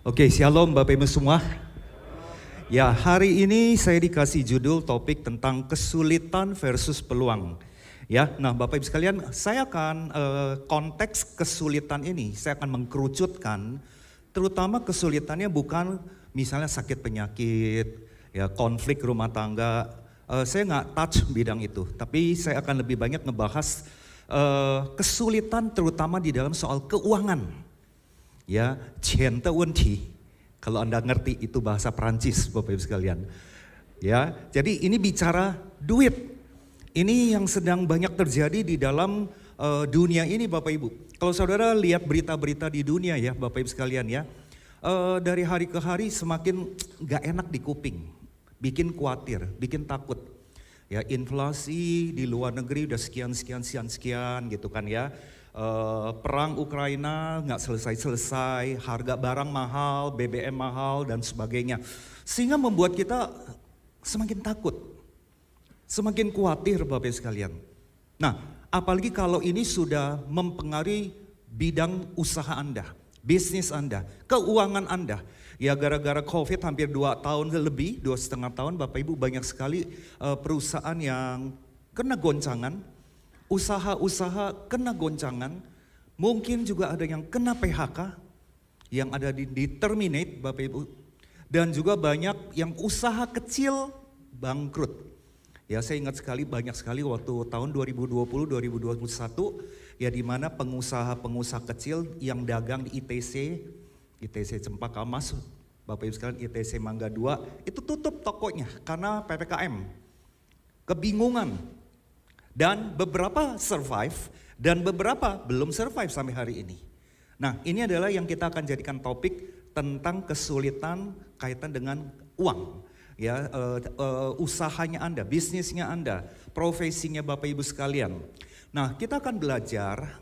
Oke, shalom Bapak Ibu semua. Ya, hari ini saya dikasih judul topik tentang kesulitan versus peluang. Ya, nah Bapak Ibu sekalian, saya akan konteks kesulitan ini, saya akan mengkerucutkan, terutama kesulitannya bukan misalnya sakit penyakit, ya konflik rumah tangga. Saya nggak touch bidang itu, tapi saya akan lebih banyak ngebahas kesulitan terutama di dalam soal keuangan. Ya, 钱的问题. Kalau Anda ngerti itu bahasa Perancis, Bapak Ibu sekalian. Ya, jadi ini bicara duit. Ini yang sedang banyak terjadi di dalam dunia ini, Bapak Ibu. Kalau saudara lihat berita-berita di dunia ya, Bapak Ibu sekalian ya, dari hari ke hari semakin gak enak di kuping, bikin khawatir, bikin takut. Ya, inflasi di luar negeri udah sekian gitu kan ya. Perang Ukraina nggak selesai-selesai, harga barang mahal, BBM mahal dan sebagainya. Sehingga membuat kita semakin takut, semakin khawatir Bapak sekalian. Nah, apalagi kalau ini sudah mempengaruhi bidang usaha Anda, bisnis Anda, keuangan Anda. Ya gara-gara COVID hampir 2 tahun lebih, 2,5 tahun Bapak Ibu banyak sekali perusahaan yang kena goncangan. Usaha-usaha kena goncangan, mungkin juga ada yang kena PHK, yang ada di terminate Bapak Ibu. Dan juga banyak yang usaha kecil bangkrut. Ya saya ingat sekali, banyak sekali waktu tahun 2020-2021, ya di mana pengusaha-pengusaha kecil yang dagang di ITC Cempaka Mas, Bapak Ibu sekalian ITC Mangga 2, itu tutup tokonya karena PPKM. Kebingungan. Dan beberapa survive dan beberapa belum survive sampai hari ini. Nah ini adalah yang kita akan jadikan topik tentang kesulitan kaitan dengan uang. Ya, usahanya Anda, bisnisnya Anda, profesinya Bapak Ibu sekalian. Nah kita akan belajar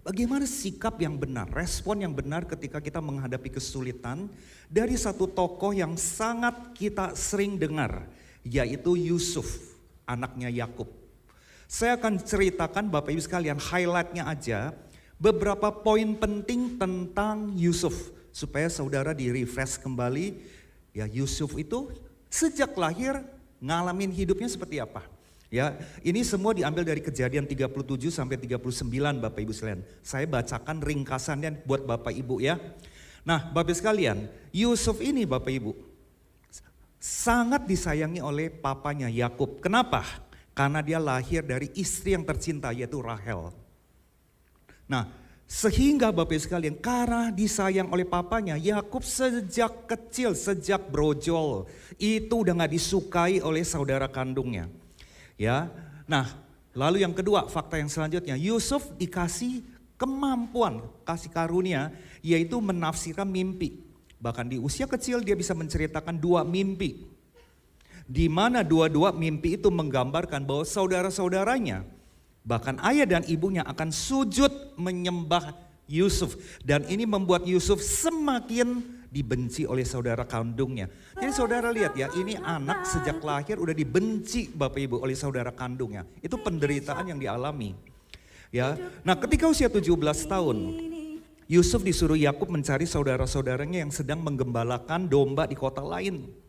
bagaimana sikap yang benar, respon yang benar ketika kita menghadapi kesulitan dari satu tokoh yang sangat kita sering dengar, yaitu Yusuf, anaknya Yakub. Saya akan ceritakan Bapak Ibu sekalian highlightnya aja beberapa poin penting tentang Yusuf supaya saudara di-refresh kembali. Ya Yusuf itu sejak lahir ngalamin hidupnya seperti apa. Ya ini semua diambil dari Kejadian 37 sampai 39 Bapak Ibu sekalian. Saya bacakan ringkasannya buat Bapak Ibu ya. Nah Bapak Ibu sekalian, Yusuf ini Bapak Ibu sangat disayangi oleh papanya Yakub. Kenapa? Karena dia lahir dari istri yang tercinta yaitu Rahel. Nah sehingga Bapak Ibu sekalian karena disayang oleh papanya, Yakub sejak kecil, sejak brojol itu udah gak disukai oleh saudara kandungnya. Ya, nah lalu yang kedua fakta yang selanjutnya, Yusuf dikasih kemampuan, kasih karunia yaitu menafsirkan mimpi. Bahkan di usia kecil dia bisa menceritakan 2 mimpi. Di mana dua-dua mimpi itu menggambarkan bahwa saudara-saudaranya, bahkan ayah dan ibunya akan sujud menyembah Yusuf. Dan ini membuat Yusuf semakin dibenci oleh saudara kandungnya. Jadi saudara lihat ya, ini anak sejak lahir udah dibenci Bapak Ibu oleh saudara kandungnya. Itu penderitaan yang dialami. Ya, nah ketika usia 17 tahun, Yusuf disuruh Yakub mencari saudara-saudaranya yang sedang menggembalakan domba di kota lain.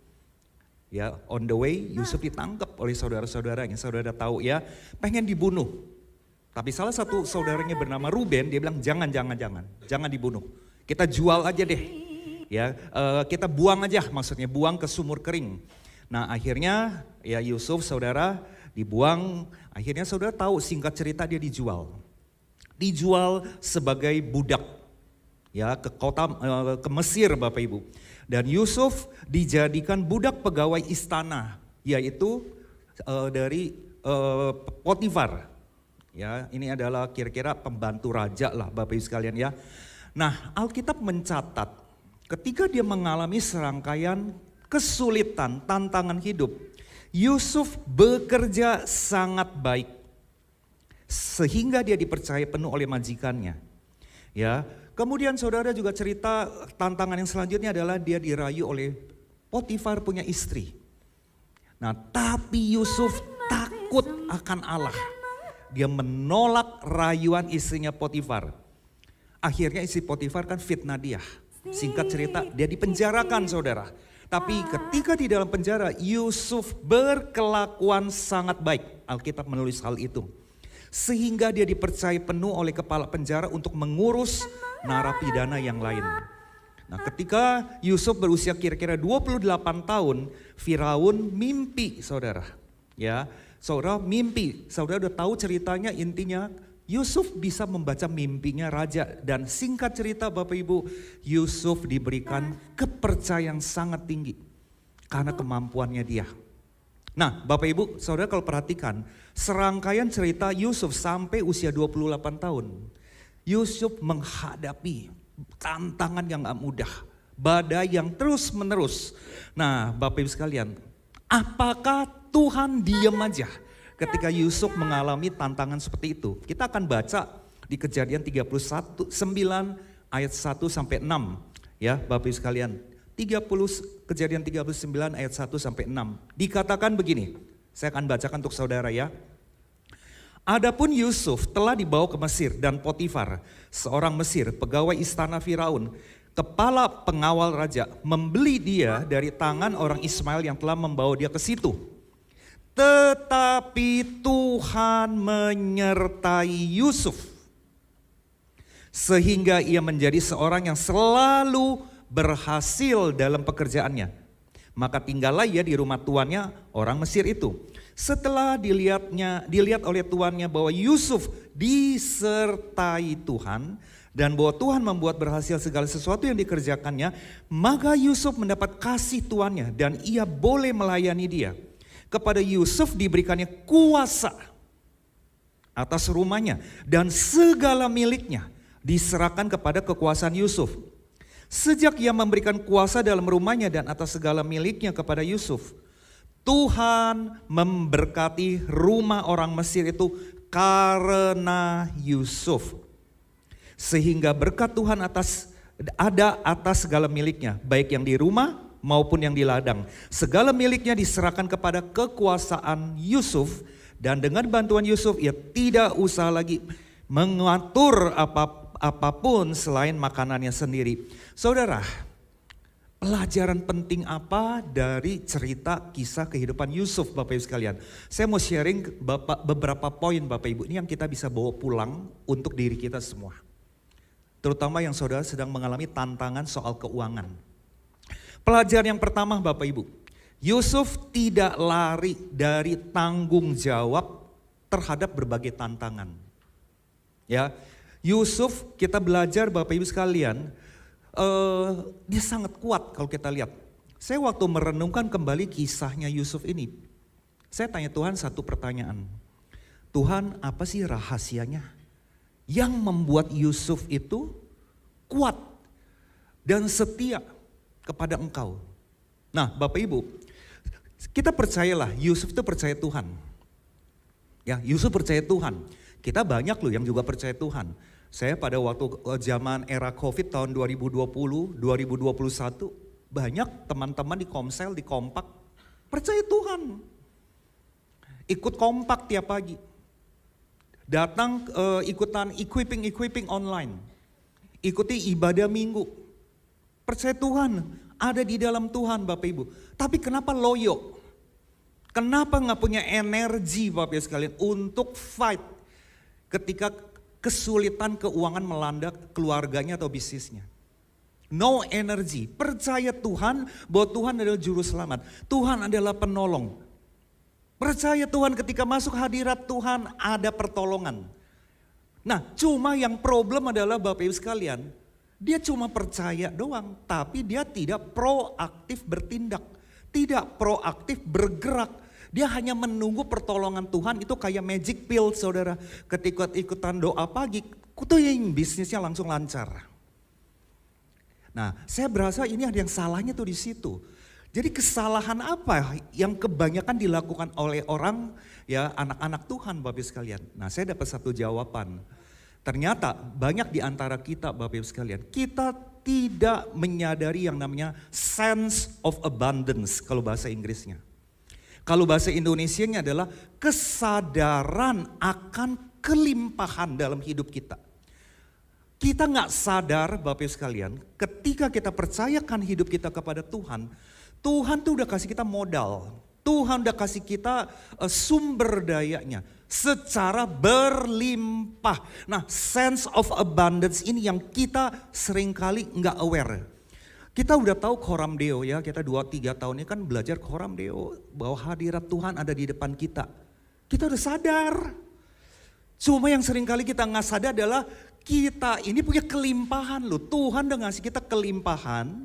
Ya, on the way Yusuf ditangkap oleh saudara-saudaranya. Saudara tahu ya, pengen dibunuh. Tapi salah satu saudaranya bernama Ruben, dia bilang jangan dibunuh. Kita jual aja deh. Ya, kita buang aja, maksudnya buang ke sumur kering. Nah, akhirnya ya Yusuf saudara dibuang. Akhirnya saudara tahu singkat cerita dia dijual. Dijual sebagai budak. Ya, ke kota ke Mesir Bapak Ibu. Dan Yusuf dijadikan budak pegawai istana, yaitu dari Potifar. Ya, ini adalah kira-kira pembantu raja lah Bapak Ibu sekalian ya. Nah, Alkitab mencatat ketika dia mengalami serangkaian kesulitan, tantangan hidup, Yusuf bekerja sangat baik sehingga dia dipercaya penuh oleh majikannya. Ya. Kemudian saudara juga cerita tantangan yang selanjutnya adalah dia dirayu oleh Potifar punya istri. Nah tapi Yusuf takut akan Allah. Dia menolak rayuan istrinya Potifar. Akhirnya istri Potifar kan fitnah dia. Singkat cerita, dia dipenjarakan saudara. Tapi ketika di dalam penjara, Yusuf berkelakuan sangat baik. Alkitab menulis hal itu. Sehingga dia dipercaya penuh oleh kepala penjara untuk mengurus narapidana yang lain. Nah, ketika Yusuf berusia kira-kira 28 tahun, Firaun mimpi saudara. Ya, saudara mimpi. Saudara udah tahu ceritanya, intinya Yusuf bisa membaca mimpinya raja, dan singkat cerita Bapak Ibu, Yusuf diberikan kepercayaan sangat tinggi karena kemampuannya dia. Nah Bapak Ibu, saudara kalau perhatikan serangkaian cerita Yusuf sampai usia 28 tahun. Yusuf menghadapi tantangan yang gak mudah, badai yang terus menerus. Nah Bapak Ibu sekalian, apakah Tuhan diam aja ketika Yusuf mengalami tantangan seperti itu? Kita akan baca di Kejadian 31, 9 ayat 1 sampai 6. Ya Bapak Ibu sekalian, Kejadian 39 ayat 1 sampai 6. Dikatakan begini, saya akan bacakan untuk saudara ya. Adapun Yusuf telah dibawa ke Mesir, dan Potifar, seorang Mesir, pegawai istana Firaun, kepala pengawal raja, membeli dia dari tangan orang Ismail yang telah membawa dia ke situ. Tetapi Tuhan menyertai Yusuf sehingga ia menjadi seorang yang selalu berhasil dalam pekerjaannya. Maka tinggallah ia di rumah tuannya orang Mesir itu. Setelah dilihat oleh tuannya bahwa Yusuf disertai Tuhan dan bahwa Tuhan membuat berhasil segala sesuatu yang dikerjakannya, maka Yusuf mendapat kasih tuannya dan ia boleh melayani dia. Kepada Yusuf diberikannya kuasa atas rumahnya dan segala miliknya diserahkan kepada kekuasaan Yusuf. Sejak ia memberikan kuasa dalam rumahnya dan atas segala miliknya kepada Yusuf, Tuhan memberkati rumah orang Mesir itu karena Yusuf. Sehingga berkat Tuhan ada atas segala miliknya, baik yang di rumah maupun yang di ladang. Segala miliknya diserahkan kepada kekuasaan Yusuf, dan dengan bantuan Yusuf ia tidak usah lagi mengatur apapun selain makanannya sendiri. Saudara, pelajaran penting apa dari cerita kisah kehidupan Yusuf Bapak Ibu sekalian? Saya mau sharing beberapa poin Bapak Ibu ini yang kita bisa bawa pulang untuk diri kita semua. Terutama yang saudara sedang mengalami tantangan soal keuangan. Pelajaran yang pertama Bapak Ibu, Yusuf tidak lari dari tanggung jawab terhadap berbagai tantangan. Ya, Yusuf kita belajar Bapak Ibu sekalian, dia sangat kuat kalau kita lihat. Saya waktu merenungkan kembali kisahnya Yusuf ini, saya tanya Tuhan satu pertanyaan. Tuhan, apa sih rahasianya yang membuat Yusuf itu kuat dan setia kepada Engkau? Nah Bapak Ibu, kita percayalah Yusuf itu percaya Tuhan. Ya, Yusuf percaya Tuhan. Kita banyak loh yang juga percaya Tuhan. Saya pada waktu zaman era COVID tahun 2020, 2021, banyak teman-teman di Komsel, di Kompak, percaya Tuhan. Ikut Kompak tiap pagi. Datang ikutan equipping online. Ikuti ibadah minggu. Percaya Tuhan, ada di dalam Tuhan Bapak Ibu. Tapi kenapa loyo? Kenapa gak punya energi Bapak Ibu sekalian untuk fight ketika kesulitan keuangan melanda keluarganya atau bisnisnya? No energy. Percaya Tuhan bahwa Tuhan adalah juru selamat. Tuhan adalah penolong. Percaya Tuhan ketika masuk hadirat Tuhan ada pertolongan. Nah cuma yang problem adalah Bapak Ibu sekalian, dia cuma percaya doang, tapi dia tidak proaktif bertindak, tidak proaktif bergerak. Dia hanya menunggu pertolongan Tuhan, itu kayak magic pill saudara. Ketika ikutan doa pagi, kutuing bisnisnya langsung lancar. Nah saya berasa ini ada yang salahnya tuh di situ. Jadi kesalahan apa yang kebanyakan dilakukan oleh orang, ya anak-anak Tuhan Bapak Ibu sekalian? Nah saya dapat satu jawaban. Ternyata banyak di antara kita Bapak Ibu sekalian, kita tidak menyadari yang namanya sense of abundance kalau bahasa Inggrisnya. Kalau bahasa Indonesianya adalah kesadaran akan kelimpahan dalam hidup kita. Kita nggak sadar Bapak Ibu sekalian, ketika kita percayakan hidup kita kepada Tuhan, Tuhan tuh udah kasih kita modal. Tuhan udah kasih kita sumber dayanya secara berlimpah. Nah, sense of abundance ini yang kita seringkali nggak aware. Kita udah tahu Coram Deo ya, kita 2-3 tahun ini kan belajar Coram Deo, bahwa hadirat Tuhan ada di depan kita. Kita udah sadar. Cuma yang seringkali kita nggak sadar adalah kita ini punya kelimpahan loh. Tuhan udah ngasih kita kelimpahan,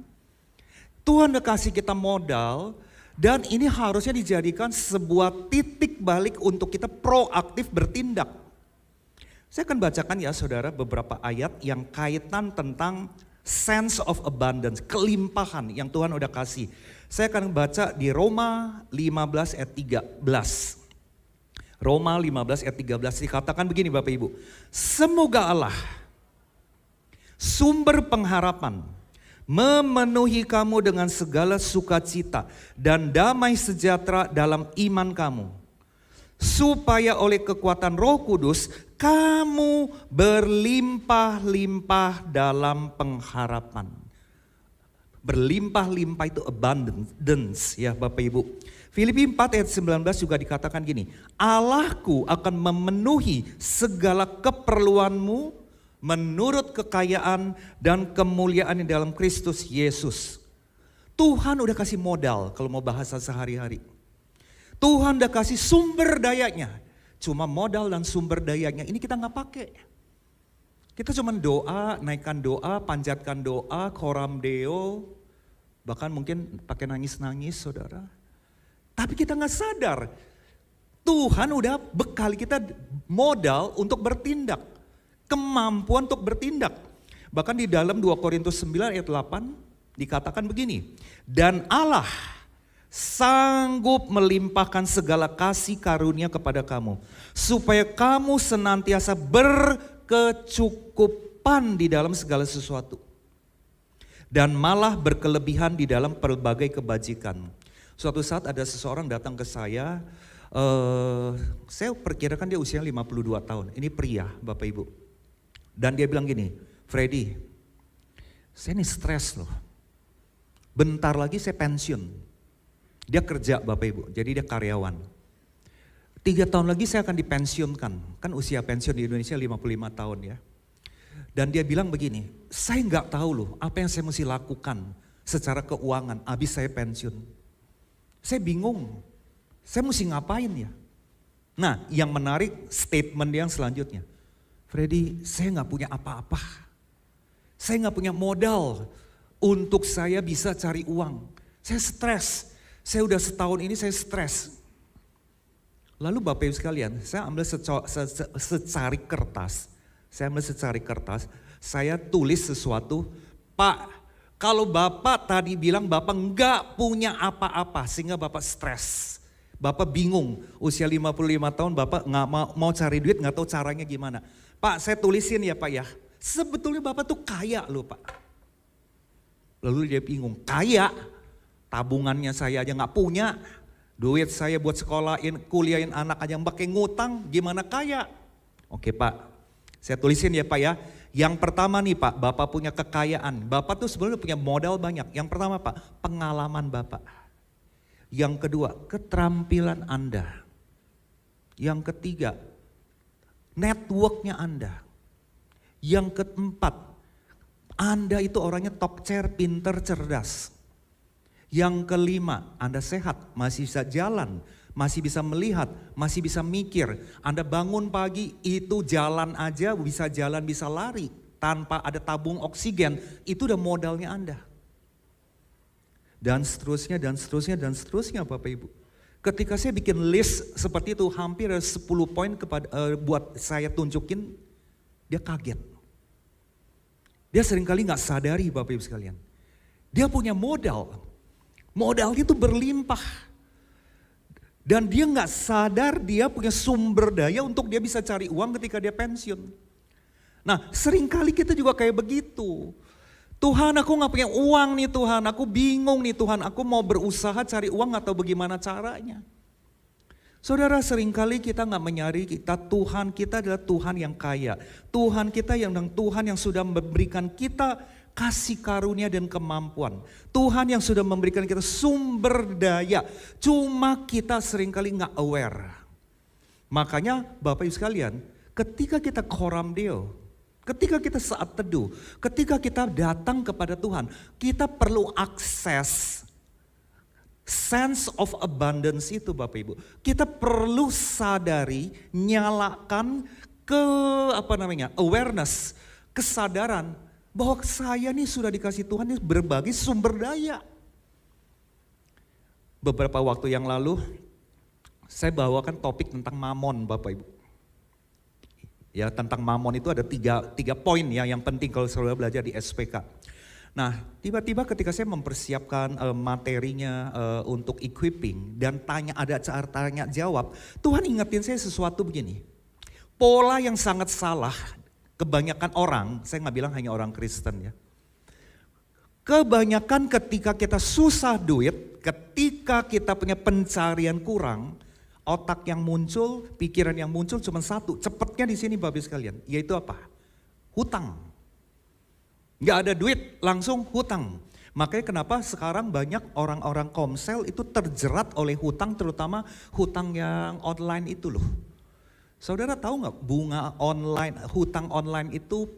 Tuhan udah kasih kita modal, dan ini harusnya dijadikan sebuah titik balik untuk kita proaktif bertindak. Saya akan bacakan ya saudara beberapa ayat yang kaitan tentang sense of abundance, kelimpahan yang Tuhan udah kasih. Saya akan baca di Roma 15 ayat 13. Roma 15 ayat 13 dikatakan begini Bapak Ibu. Semoga Allah, sumber pengharapan, memenuhi kamu dengan segala sukacita dan damai sejahtera dalam iman kamu, supaya oleh kekuatan Roh Kudus kamu berlimpah-limpah dalam pengharapan. Berlimpah-limpah itu abundance ya Bapak Ibu. Filipi 4 ayat 19 juga dikatakan gini, Allahku akan memenuhi segala keperluanmu menurut kekayaan dan kemuliaan di dalam Kristus Yesus. Tuhan udah kasih modal kalau mau bahasa sehari-hari. Tuhan udah kasih sumber dayanya. Cuma modal dan sumber dayanya ini kita nggak pakai. Kita cuma doa, naikkan doa, panjatkan doa, Coram Deo. Bahkan mungkin pakai nangis-nangis saudara. Tapi kita nggak sadar. Tuhan udah bekali kita modal untuk bertindak. Kemampuan untuk bertindak. Bahkan di dalam 2 Korintus 9 ayat 8 dikatakan begini. Dan Allah sanggup melimpahkan segala kasih karunia kepada kamu, supaya kamu senantiasa berkecukupan di dalam segala sesuatu, dan malah berkelebihan di dalam berbagai kebajikan. Suatu saat ada seseorang datang ke saya perkirakan dia usia 52 tahun, ini pria Bapak Ibu. Dan dia bilang gini, Freddy, saya ini stres loh, bentar lagi saya pensiun. Dia kerja Bapak Ibu, jadi dia karyawan. 3 tahun lagi saya akan dipensiunkan, kan usia pensiun di Indonesia 55 tahun ya. Dan dia bilang begini, saya nggak tahu loh apa yang saya mesti lakukan secara keuangan habis saya pensiun. Saya bingung, saya mesti ngapain ya. Nah yang menarik statement dia yang selanjutnya, Freddy saya nggak punya apa-apa, saya nggak punya modal untuk saya bisa cari uang, saya stres. Saya udah setahun ini saya stres. Lalu Bapak Ibu sekalian, saya ambil secari kertas. Saya tulis sesuatu. Pak, kalau Bapak tadi bilang Bapak enggak punya apa-apa sehingga Bapak stres. Bapak bingung, usia 55 tahun Bapak nggak mau cari duit, nggak tahu caranya gimana. Pak, saya tulisin ya Pak ya. Sebetulnya Bapak tuh kaya loh Pak. Lalu dia bingung, kaya? Tabungannya saya aja nggak punya, duit saya buat sekolahin, kuliahin anak aja pakai ngutang, gimana kaya? Oke Pak, saya tulisin ya Pak ya. Yang pertama nih Pak, Bapak punya kekayaan. Bapak tuh sebenarnya punya modal banyak. Yang pertama Pak, pengalaman Bapak. Yang kedua, keterampilan Anda. Yang ketiga, networknya Anda. Yang keempat, Anda itu orangnya top chair, pinter, cerdas. Yang kelima, Anda sehat, masih bisa jalan, masih bisa melihat, masih bisa mikir. Anda bangun pagi itu jalan aja, bisa jalan, bisa lari. Tanpa ada tabung oksigen, itu udah modalnya Anda. Dan seterusnya, dan seterusnya, dan seterusnya Bapak Ibu. Ketika saya bikin list seperti itu, hampir 10 poin buat saya tunjukin, dia kaget. Dia seringkali gak sadari Bapak Ibu sekalian. Dia punya modal. Modalnya itu berlimpah. Dan dia gak sadar dia punya sumber daya untuk dia bisa cari uang ketika dia pensiun. Nah seringkali kita juga kayak begitu. Tuhan aku gak punya uang nih Tuhan, aku bingung nih Tuhan, aku mau berusaha cari uang atau bagaimana caranya. Saudara, seringkali kita nggak menyadari Tuhan kita adalah Tuhan yang kaya. Tuhan kita Tuhan yang sudah memberikan kita kasih karunia dan kemampuan. Tuhan yang sudah memberikan kita sumber daya. Cuma kita seringkali nggak aware. Makanya Bapak Ibu sekalian, ketika kita koram Deo, ketika kita saat teduh, ketika kita datang kepada Tuhan, kita perlu akses sense of abundance itu Bapak Ibu. Kita perlu sadari, nyalakan awareness, kesadaran bahwa saya nih sudah dikasih Tuhan nih berbagai sumber daya. Beberapa waktu yang lalu saya bawakan topik tentang mamon Bapak Ibu. Ya, tentang mamon itu ada tiga poin ya yang penting kalau saudara belajar di SPK. Nah, tiba-tiba ketika saya mempersiapkan materinya untuk equipping dan ada cara tanya jawab, Tuhan ingetin saya sesuatu begini. Pola yang sangat salah kebanyakan orang, saya nggak bilang hanya orang Kristen ya. Kebanyakan ketika kita susah duit, ketika kita punya pencarian kurang, otak yang muncul, pikiran yang muncul cuma satu, cepatnya di sini Bapak sekalian, yaitu apa? Hutang. Nggak ada duit, langsung hutang. Makanya kenapa sekarang banyak orang-orang Komsel itu terjerat oleh hutang, terutama hutang yang online itu loh. Saudara tahu nggak bunga online, hutang online itu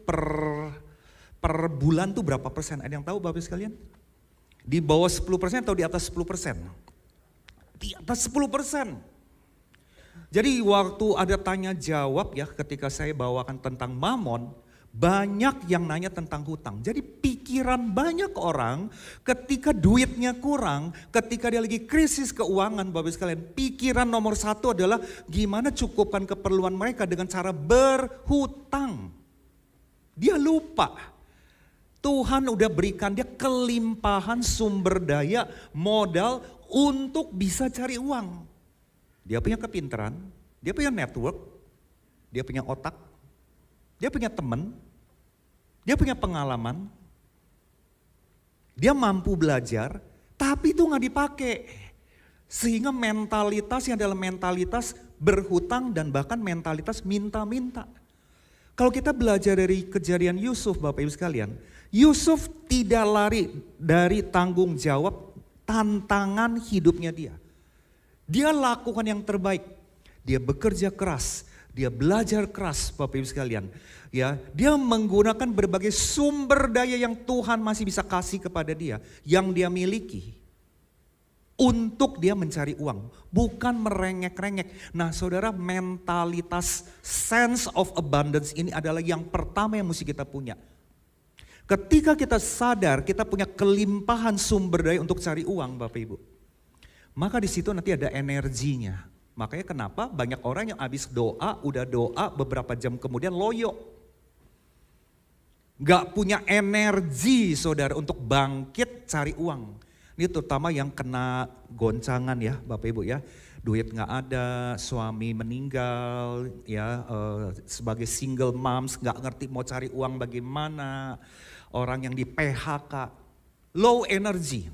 per bulan tuh berapa persen? Ada yang tahu Bapak sekalian? Di bawah 10% atau di atas 10%? Di atas 10%. Jadi waktu ada tanya jawab ya ketika saya bawakan tentang mamon, banyak yang nanya tentang hutang. Jadi pikiran banyak orang ketika duitnya kurang, ketika dia lagi krisis keuangan Bapak sekalian, pikiran nomor satu adalah gimana cukupkan keperluan mereka dengan cara berhutang. Dia lupa Tuhan udah berikan dia kelimpahan sumber daya modal untuk bisa cari uang. Dia punya kepintaran, dia punya network, dia punya otak, dia punya teman, dia punya pengalaman, dia mampu belajar, tapi itu nggak dipakai. Sehingga mentalitasnya adalah mentalitas berhutang dan bahkan mentalitas minta-minta. Kalau kita belajar dari kejadian Yusuf Bapak Ibu sekalian, Yusuf tidak lari dari tanggung jawab tantangan hidupnya dia. Dia lakukan yang terbaik, dia bekerja keras, dia belajar keras Bapak Ibu sekalian. Ya, dia menggunakan berbagai sumber daya yang Tuhan masih bisa kasih kepada dia, yang dia miliki. Untuk dia mencari uang, bukan merengek-rengek. Nah saudara, mentalitas sense of abundance ini adalah yang pertama yang mesti kita punya. Ketika kita sadar kita punya kelimpahan sumber daya untuk cari uang Bapak Ibu, maka di situ nanti ada energinya. Makanya kenapa banyak orang yang habis udah doa beberapa jam kemudian loyo. Gak punya energi saudara untuk bangkit cari uang. Ini terutama yang kena goncangan ya Bapak Ibu ya. Duit gak ada, suami meninggal ya, sebagai single moms gak ngerti mau cari uang bagaimana. Orang yang di PHK, low energy.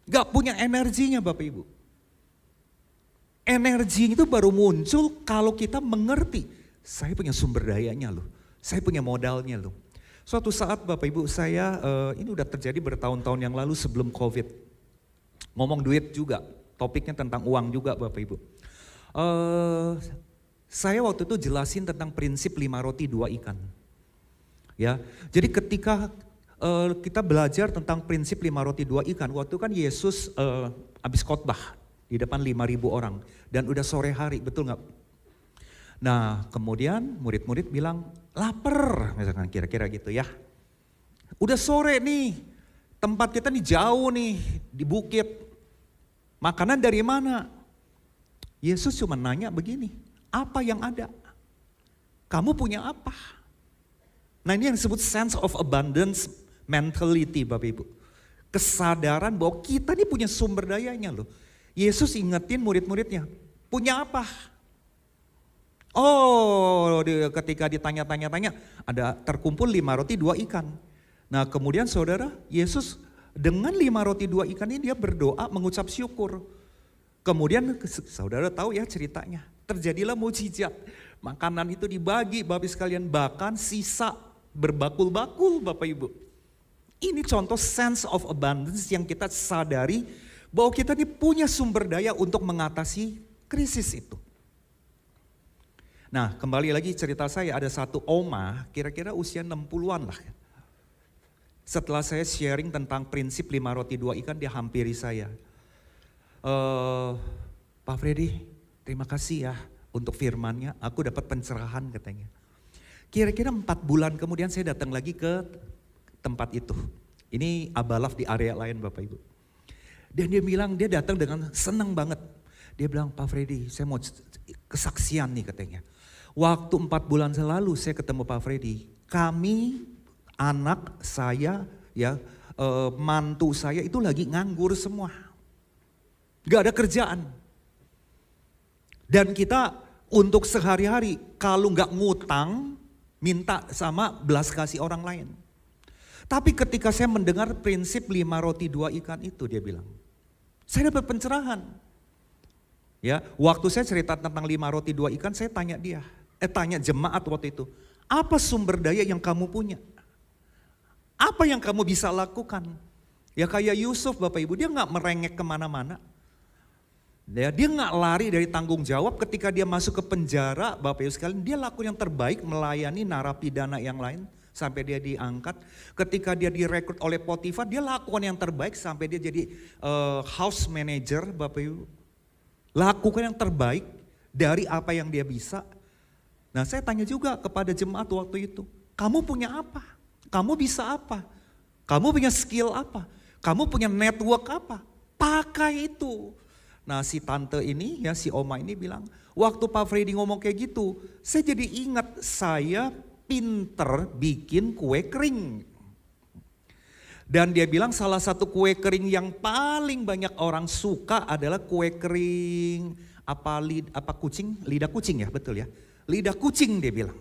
Gak punya energinya Bapak Ibu. Energi itu baru muncul kalau kita mengerti, saya punya sumber dayanya loh, saya punya modalnya loh. Suatu saat Bapak Ibu saya, ini udah terjadi bertahun-tahun yang lalu sebelum COVID. Ngomong duit juga, topiknya tentang uang juga Bapak Ibu. Saya waktu itu jelasin tentang prinsip 5 roti 2 ikan. Ya, jadi ketika kita belajar tentang prinsip 5 roti 2 ikan, waktu itu kan Yesus habis khotbah di depan 5.000 orang. Dan udah sore hari, betul gak? Nah kemudian murid-murid bilang, lapar, misalkan kira-kira gitu ya. Udah sore nih, tempat kita nih jauh nih, di bukit. Makanan dari mana? Yesus cuma nanya begini, apa yang ada? Kamu punya apa? Nah ini yang disebut sense of abundance mentality Bapak Ibu. Kesadaran bahwa kita nih punya sumber dayanya loh. Yesus ingetin murid-muridnya, punya apa? Oh, ketika ditanya-tanya, ada terkumpul 5 roti 2 ikan. Nah kemudian saudara, Yesus dengan 5 roti 2 ikan ini dia berdoa mengucap syukur. Kemudian saudara tahu ya ceritanya, terjadilah mujizat. Makanan itu dibagi Bapak Ibu sekalian, bahkan sisa berbakul-bakul Bapak Ibu. Ini contoh sense of abundance yang kita sadari bahwa kita ini punya sumber daya untuk mengatasi krisis itu. Nah kembali lagi cerita saya, ada satu oma kira-kira usia 60-an lah. Setelah saya sharing tentang prinsip 5 roti 2 ikan, dia hampiri saya. Pak Freddy, terima kasih ya untuk firmannya, aku dapat pencerahan katanya. Kira-kira 4 bulan kemudian saya datang lagi ke tempat itu. Ini Abalaf di area lain Bapak Ibu. Dan dia bilang, dia datang dengan senang banget. Dia bilang, Pak Freddy saya mau kesaksian nih katanya. Waktu 4 bulan selalu saya ketemu Pak Freddy, kami, anak saya, ya mantu saya itu lagi nganggur semua. Gak ada kerjaan. Dan kita untuk sehari-hari kalau gak ngutang, minta sama belas kasih orang lain. Tapi ketika saya mendengar prinsip 5 roti 2 ikan itu, dia bilang, saya dapat pencerahan. Ya, waktu saya cerita tentang 5 roti 2 ikan, saya tanya dia, tanya jemaat waktu itu, apa sumber daya yang kamu punya? Apa yang kamu bisa lakukan? Ya kayak Yusuf Bapak Ibu, dia gak merengek kemana-mana. Dia gak lari dari tanggung jawab. Ketika dia masuk ke penjara Bapak Ibu sekalian, dia lakukan yang terbaik melayani narapidana yang lain sampai dia diangkat. Ketika dia direkrut oleh Potifar, dia lakukan yang terbaik sampai dia jadi house manager Bapak Ibu. Lakukan yang terbaik dari apa yang dia bisa. Nah saya tanya juga kepada jemaat waktu itu, kamu punya apa? Kamu bisa apa? Kamu punya skill apa? Kamu punya network apa? Pakai itu. Nah si tante ini ya, si oma ini bilang, waktu Pak Freddy ngomong kayak gitu, saya jadi ingat saya pinter bikin kue kering. Dan dia bilang salah satu kue kering yang paling banyak orang suka adalah kue kering lidah kucing ya, betul ya. Lidah kucing dia bilang.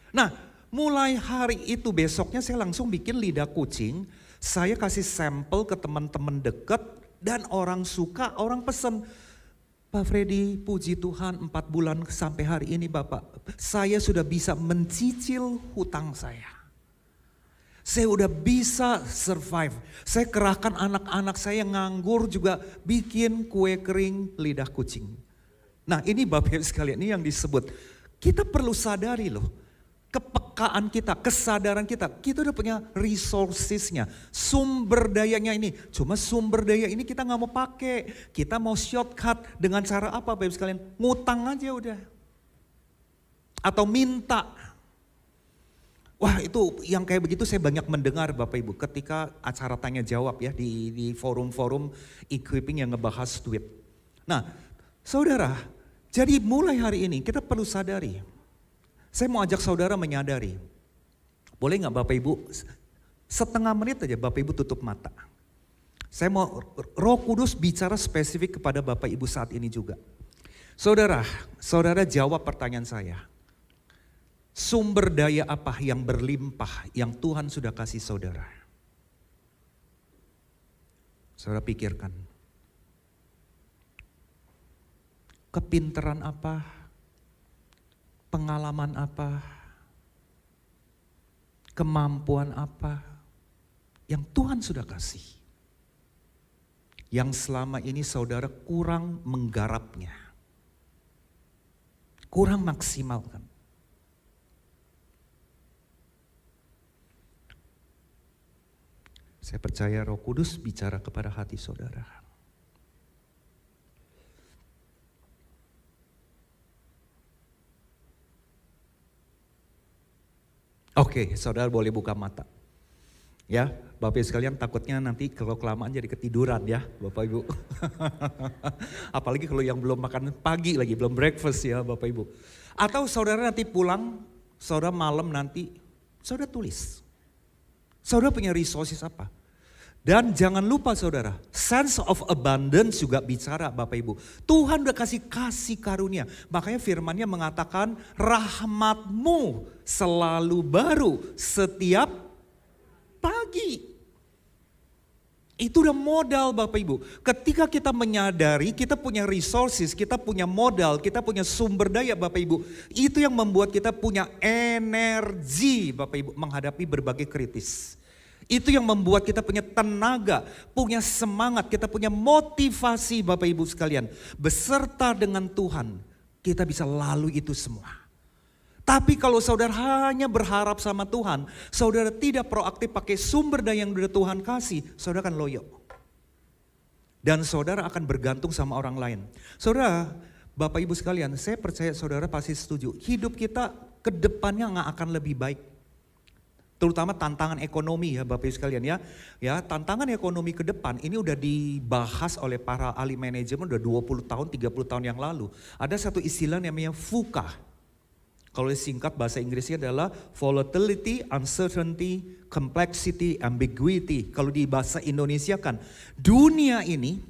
Nah mulai hari itu besoknya saya langsung bikin lidah kucing, saya kasih sampel ke teman-teman dekat. Dan orang suka, orang pesen, Pak Freddy puji Tuhan 4 bulan sampai hari ini Bapak, saya sudah bisa mencicil hutang saya. Saya udah bisa survive, saya kerahkan anak-anak saya nganggur juga bikin kue kering lidah kucing. Nah ini Bapak Ibu sekalian, ini yang disebut, kita perlu sadari loh. Kepekaan kita, kesadaran kita udah punya resourcesnya, sumber dayanya ini. Cuma sumber daya ini kita gak mau pakai, kita mau shortcut dengan cara apa Bapak Ibu sekalian? Ngutang aja udah. Atau minta. Wah itu yang kayak begitu saya banyak mendengar Bapak Ibu ketika acara tanya jawab ya di forum-forum equipping yang ngebahas duit. Nah saudara, jadi mulai hari ini kita perlu sadari. Saya mau ajak saudara menyadari, boleh gak Bapak Ibu, setengah menit aja Bapak Ibu tutup mata. Saya mau Roh Kudus bicara spesifik kepada Bapak Ibu saat ini juga. Saudara jawab pertanyaan saya. Sumber daya apa yang berlimpah yang Tuhan sudah kasih saudara? Saudara pikirkan. Kepintaran apa? Pengalaman apa, kemampuan apa yang Tuhan sudah kasih. Yang selama ini saudara kurang menggarapnya. Kurang maksimalkan. Saya percaya Roh Kudus bicara kepada hati saudara. Oke, saudara boleh buka mata. Ya, Bapak Ibu sekalian takutnya nanti kalau kelamaan jadi ketiduran ya Bapak Ibu. Apalagi kalau yang belum makan pagi lagi, belum breakfast ya Bapak Ibu. Atau saudara nanti pulang, saudara malam nanti, saudara tulis. Saudara punya resources apa? Dan jangan lupa saudara, sense of abundance juga bicara Bapak Ibu. Tuhan udah kasih karunia. Makanya firman-Nya mengatakan rahmat-Mu selalu baru setiap pagi. Itu udah modal Bapak Ibu. Ketika kita menyadari kita punya resources, kita punya modal, kita punya sumber daya Bapak Ibu. Itu yang membuat kita punya energi Bapak Ibu menghadapi berbagai kritis. Itu yang membuat kita punya tenaga, punya semangat, kita punya motivasi Bapak Ibu sekalian. Beserta dengan Tuhan kita bisa lalui itu semua. Tapi kalau saudara hanya berharap sama Tuhan, saudara tidak proaktif pakai sumber daya yang sudah Tuhan kasih, saudara akan loyo. Dan saudara akan bergantung sama orang lain. Saudara, Bapak Ibu sekalian, saya percaya saudara pasti setuju. Hidup kita ke depannya nggak akan lebih baik. Terutama tantangan ekonomi ya Bapak Ibu sekalian ya. Ya, tantangan ekonomi ke depan ini udah dibahas oleh para ahli manajemen udah 20 tahun, 30 tahun yang lalu. Ada satu istilah namanya VUCA. Kalau singkat bahasa Inggrisnya adalah volatility, uncertainty, complexity, ambiguity. Kalau di bahasa Indonesia kan dunia ini,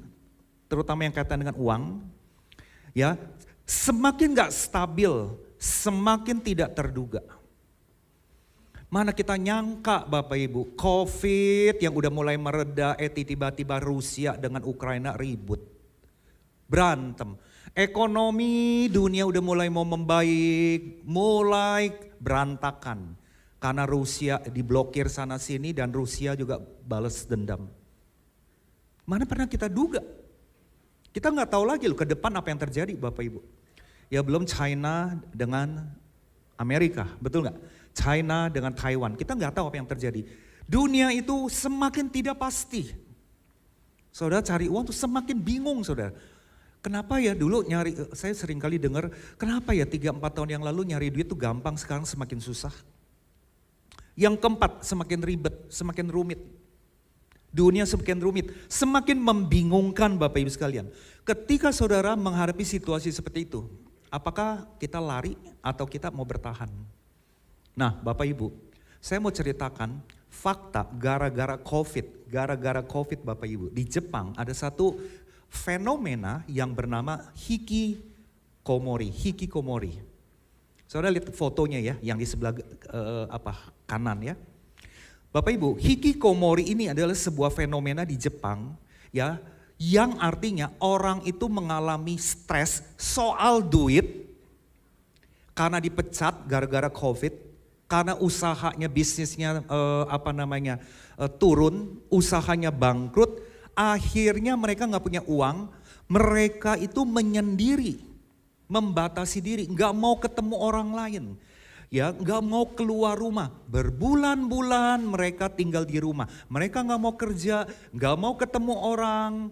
terutama yang kaitan dengan uang, ya semakin gak stabil, semakin tidak terduga. Mana kita nyangka Bapak Ibu, COVID yang udah mulai mereda, tiba-tiba Rusia dengan Ukraina ribut, berantem. Ekonomi dunia udah mulai mau membaik, mulai berantakan. Karena Rusia diblokir sana sini dan Rusia juga balas dendam. Mana pernah kita duga? Kita nggak tahu lagi loh ke depan apa yang terjadi Bapak Ibu. Ya belum China dengan Amerika, betul nggak? China dengan Taiwan, kita nggak tahu apa yang terjadi. Dunia itu semakin tidak pasti. Saudara cari uang tuh semakin bingung saudara. Kenapa ya dulu saya sering kali dengar, kenapa ya 3-4 tahun yang lalu nyari duit tuh gampang, sekarang semakin susah. Yang keempat, semakin ribet, semakin rumit. Dunia semakin rumit, semakin membingungkan Bapak Ibu sekalian. Ketika saudara menghadapi situasi seperti itu, apakah kita lari atau kita mau bertahan? Nah Bapak Ibu, saya mau ceritakan fakta gara-gara COVID Bapak Ibu. Di Jepang ada satu fenomena yang bernama hikikomori. Saudara lihat fotonya ya, yang di sebelah kanan ya. Bapak Ibu, hikikomori ini adalah sebuah fenomena di Jepang ya, yang artinya orang itu mengalami stres soal duit karena dipecat gara-gara COVID, karena usahanya bisnisnya turun, usahanya bangkrut. Akhirnya mereka nggak punya uang, mereka itu menyendiri, membatasi diri, nggak mau ketemu orang lain, ya nggak mau keluar rumah. Berbulan-bulan mereka tinggal di rumah, mereka nggak mau kerja, nggak mau ketemu orang.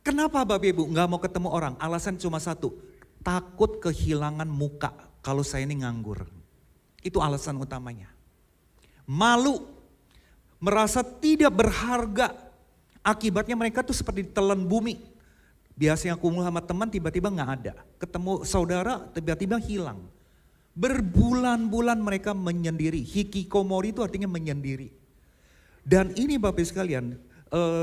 Kenapa Bapak Ibu nggak mau ketemu orang? Alasan cuma satu, takut kehilangan muka kalau saya ini nganggur. Itu alasan utamanya. Malu, merasa tidak berharga. Akibatnya mereka tuh seperti ditelan bumi. Biasanya kumpul sama teman tiba-tiba gak ada. Ketemu saudara tiba-tiba hilang. Berbulan-bulan mereka menyendiri. Hikikomori itu artinya menyendiri. Dan ini Bapak sekalian,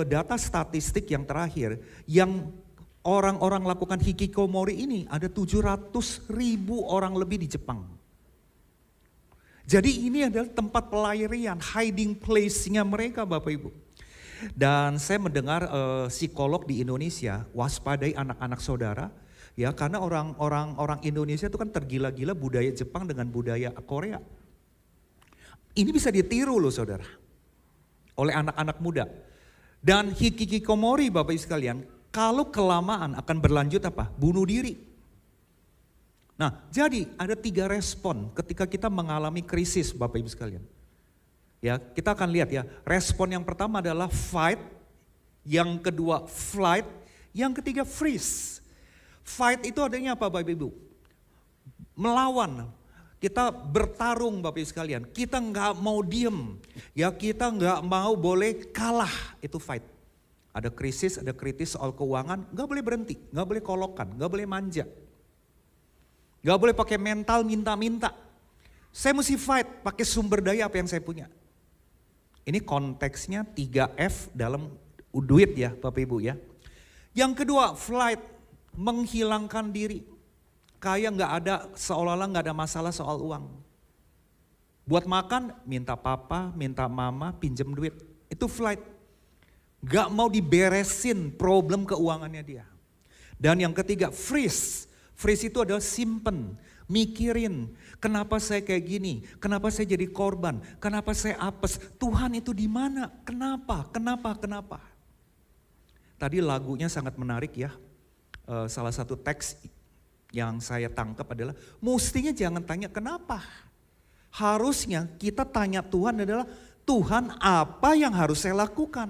data statistik yang terakhir, yang orang-orang lakukan hikikomori ini ada 700.000 orang lebih di Jepang. Jadi ini adalah tempat pelarian, hiding place-nya mereka Bapak Ibu. Dan saya mendengar psikolog di Indonesia waspadai anak-anak saudara ya, karena orang Indonesia itu kan tergila-gila budaya Jepang dengan budaya Korea. Ini bisa ditiru loh saudara oleh anak-anak muda. Dan hikikomori Bapak Ibu sekalian, kalau kelamaan akan berlanjut apa? Bunuh diri. Nah, jadi ada 3 respon ketika kita mengalami krisis Bapak Ibu sekalian. Ya, kita akan lihat ya, respon yang pertama adalah fight, yang kedua flight, yang ketiga freeze. Fight itu adanya apa Bapak Ibu? Melawan, kita bertarung Bapak Ibu sekalian, kita nggak mau diem, ya kita nggak mau boleh kalah, itu fight. Ada krisis, ada kritis soal keuangan, nggak boleh berhenti, nggak boleh kolokan, nggak boleh manja. Nggak boleh pakai mental minta-minta. Saya mesti fight, pakai sumber daya apa yang saya punya. Ini konteksnya 3F dalam duit ya Bapak Ibu ya. Yang kedua flight, menghilangkan diri. Kayak nggak ada, seolah-olah nggak ada masalah soal uang. Buat makan minta papa, minta mama, pinjem duit. Itu flight. Gak mau diberesin problem keuangannya dia. Dan yang ketiga, freeze. Freeze itu adalah simpen, mikirin. Kenapa saya kayak gini? Kenapa saya jadi korban? Kenapa saya apes? Tuhan itu di mana? Kenapa? Tadi lagunya sangat menarik ya. Salah satu teks yang saya tangkap adalah, mestinya jangan tanya kenapa. Harusnya kita tanya Tuhan adalah, Tuhan apa yang harus saya lakukan?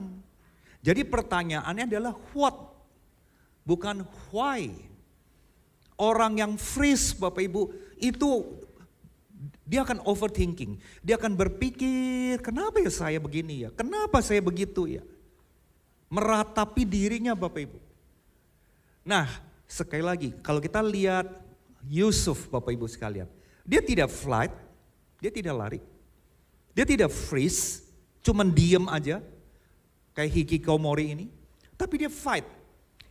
Jadi pertanyaannya adalah what, bukan why. Orang yang freeze Bapak Ibu itu dia akan overthinking. Dia akan berpikir kenapa ya saya begini ya, kenapa saya begitu ya. Meratapi dirinya Bapak Ibu. Nah sekali lagi kalau kita lihat Yusuf Bapak Ibu sekalian. Dia tidak flight, dia tidak lari. Dia tidak freeze, cuman diem aja. Kayak hikikomori ini. Tapi dia fight.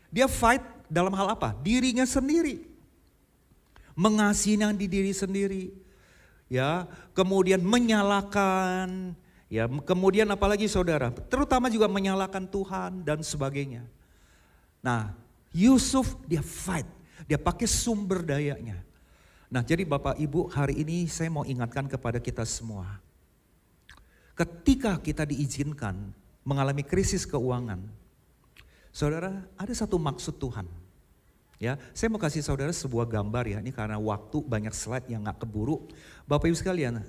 Dia fight dalam hal apa? Dirinya sendiri. Mengasihani diri sendiri. Ya, kemudian menyalahkan. Ya, kemudian apalagi saudara, terutama juga menyalahkan Tuhan dan sebagainya. Nah, Yusuf dia fight. Dia pakai sumber dayanya. Nah, jadi Bapak Ibu, hari ini saya mau ingatkan kepada kita semua. Ketika kita diizinkan mengalami krisis keuangan, saudara, ada satu maksud Tuhan. Ya, saya mau kasih saudara sebuah gambar ya, ini karena waktu banyak slide yang gak keburu. Bapak Ibu sekalian,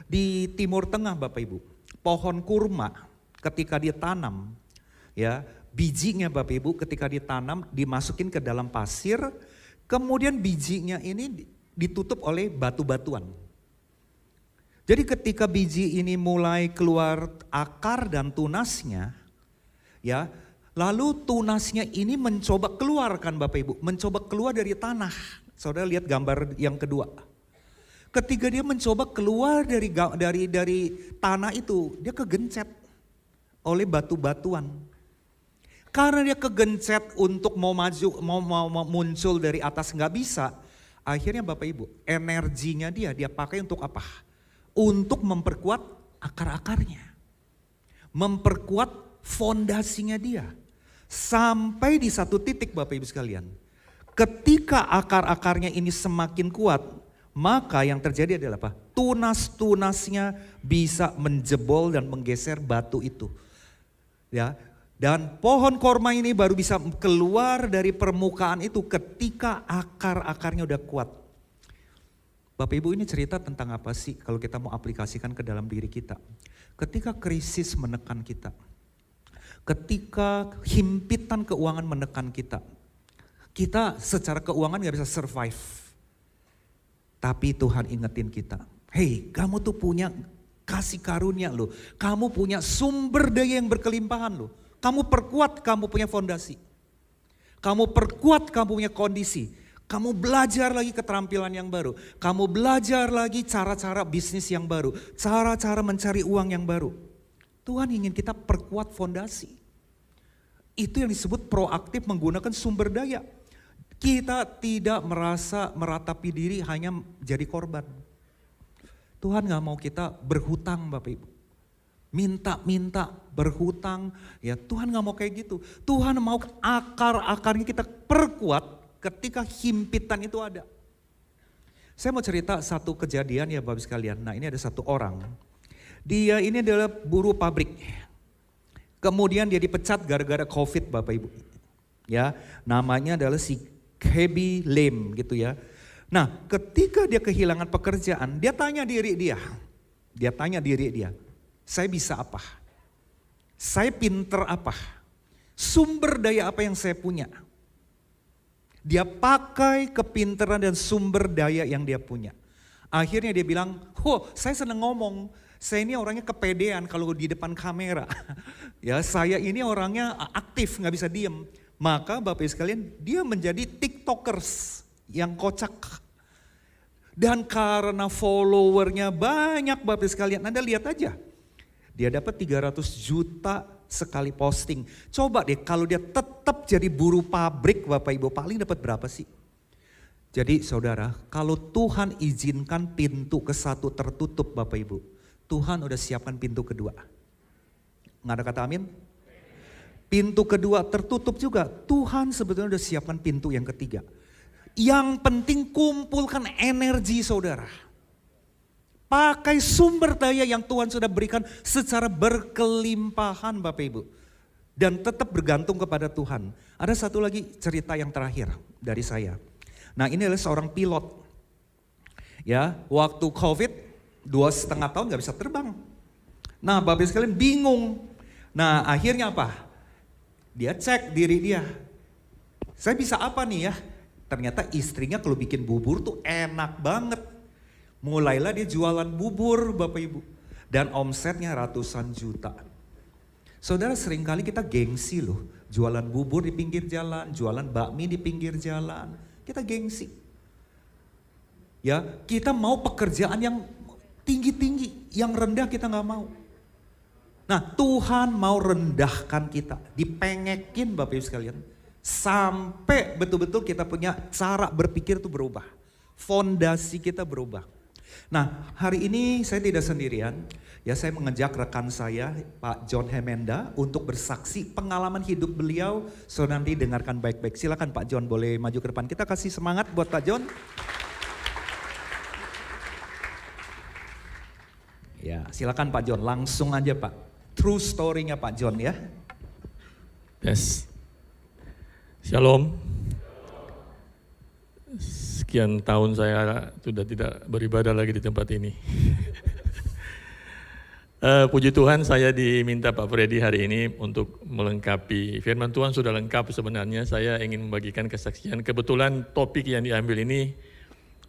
di Timur Tengah Bapak Ibu, pohon kurma ketika ditanam, ya bijinya Bapak Ibu ketika ditanam dimasukin ke dalam pasir, kemudian bijinya ini ditutup oleh batu-batuan. Jadi ketika biji ini mulai keluar akar dan tunasnya, ya, lalu tunasnya ini mencoba keluarkan Bapak Ibu, mencoba keluar dari tanah. Saudara lihat gambar yang kedua. Ketika dia mencoba keluar dari tanah itu, dia kegencet oleh batu-batuan. Karena dia kegencet untuk mau maju, mau muncul dari atas nggak bisa. Akhirnya Bapak Ibu, energinya dia pakai untuk apa? Untuk memperkuat akar-akarnya. Memperkuat fondasinya dia. Sampai di satu titik Bapak Ibu sekalian. Ketika akar-akarnya ini semakin kuat, maka yang terjadi adalah apa? Tunas-tunasnya bisa menjebol dan menggeser batu itu. Ya, dan pohon korma ini baru bisa keluar dari permukaan itu ketika akar-akarnya udah kuat. Bapak Ibu, ini cerita tentang apa sih kalau kita mau aplikasikan ke dalam diri kita. Ketika krisis menekan kita, ketika himpitan keuangan menekan kita, kita secara keuangan gak bisa survive. Tapi Tuhan ingetin kita, hey kamu tuh punya kasih karunia loh, kamu punya sumber daya yang berkelimpahan loh. Kamu perkuat, kamu punya fondasi. Kamu perkuat, kamu punya kondisi. Kamu belajar lagi keterampilan yang baru. Kamu belajar lagi cara-cara bisnis yang baru. Cara-cara mencari uang yang baru. Tuhan ingin kita perkuat fondasi. Itu yang disebut proaktif menggunakan sumber daya. Kita tidak merasa meratapi diri hanya jadi korban. Tuhan gak mau kita berhutang Bapak Ibu. Minta-minta berhutang. Ya Tuhan gak mau kayak gitu. Tuhan mau akar-akarnya kita perkuat. Ketika himpitan itu ada. Saya mau cerita satu kejadian ya Bapak sekalian. Nah ini ada satu orang. Dia ini adalah buruh pabrik. Kemudian dia dipecat gara-gara COVID Bapak Ibu. Ya, namanya adalah si Keby Lim gitu ya. Nah ketika dia kehilangan pekerjaan, dia tanya diri dia. Saya bisa apa? Saya pinter apa? Sumber daya apa yang saya punya? Dia pakai kepintaran dan sumber daya yang dia punya. Akhirnya dia bilang, saya seneng ngomong. Saya ini orangnya kepedean kalau di depan kamera. Ya, saya ini orangnya aktif, nggak bisa diem. Maka Bapak Ibu sekalian, dia menjadi tiktokers yang kocak. Dan karena followernya banyak Bapak Ibu sekalian, Anda lihat aja. Dia dapat 300 juta sekali posting. Coba deh kalau dia tetap jadi buruh pabrik Bapak Ibu, paling dapat berapa sih? Jadi saudara, kalau Tuhan izinkan pintu ke satu tertutup Bapak Ibu, Tuhan udah siapkan pintu kedua. Nggak ada kata amin? Pintu kedua tertutup juga, Tuhan sebetulnya udah siapkan pintu yang ketiga. Yang penting kumpulkan energi saudara. Pakai sumber daya yang Tuhan sudah berikan secara berkelimpahan Bapak Ibu. Dan tetap bergantung kepada Tuhan. Ada satu lagi cerita yang terakhir dari saya. Nah ini adalah seorang pilot. Ya, waktu COVID 2,5 tahun gak bisa terbang. Nah Bapak Ibu sekalian bingung. Nah akhirnya apa? Dia cek diri dia. Saya bisa apa nih ya? Ternyata istrinya kalau bikin bubur tuh enak banget. Mulailah dia jualan bubur Bapak Ibu. Dan omsetnya ratusan juta. Saudara seringkali kita gengsi loh. Jualan bubur di pinggir jalan, jualan bakmi di pinggir jalan. Kita gengsi. Ya, kita mau pekerjaan yang tinggi-tinggi, yang rendah kita nggak mau. Nah Tuhan mau rendahkan kita, dipengekin Bapak Ibu sekalian. Sampai betul-betul kita punya cara berpikir itu berubah. Fondasi kita berubah. Nah hari ini saya tidak sendirian. Ya saya mengajak rekan saya Pak John Hemenda untuk bersaksi pengalaman hidup beliau. So nanti dengarkan baik-baik. Silakan Pak John boleh maju ke depan. Kita kasih semangat buat Pak John. Ya silakan Pak John, langsung aja Pak. True story-nya Pak John ya. Yes. Shalom. Sekian tahun saya sudah tidak beribadah lagi di tempat ini. Puji Tuhan saya diminta Pak Freddy hari ini untuk melengkapi. Firman Tuhan sudah lengkap sebenarnya, saya ingin membagikan kesaksian. Kebetulan topik yang diambil ini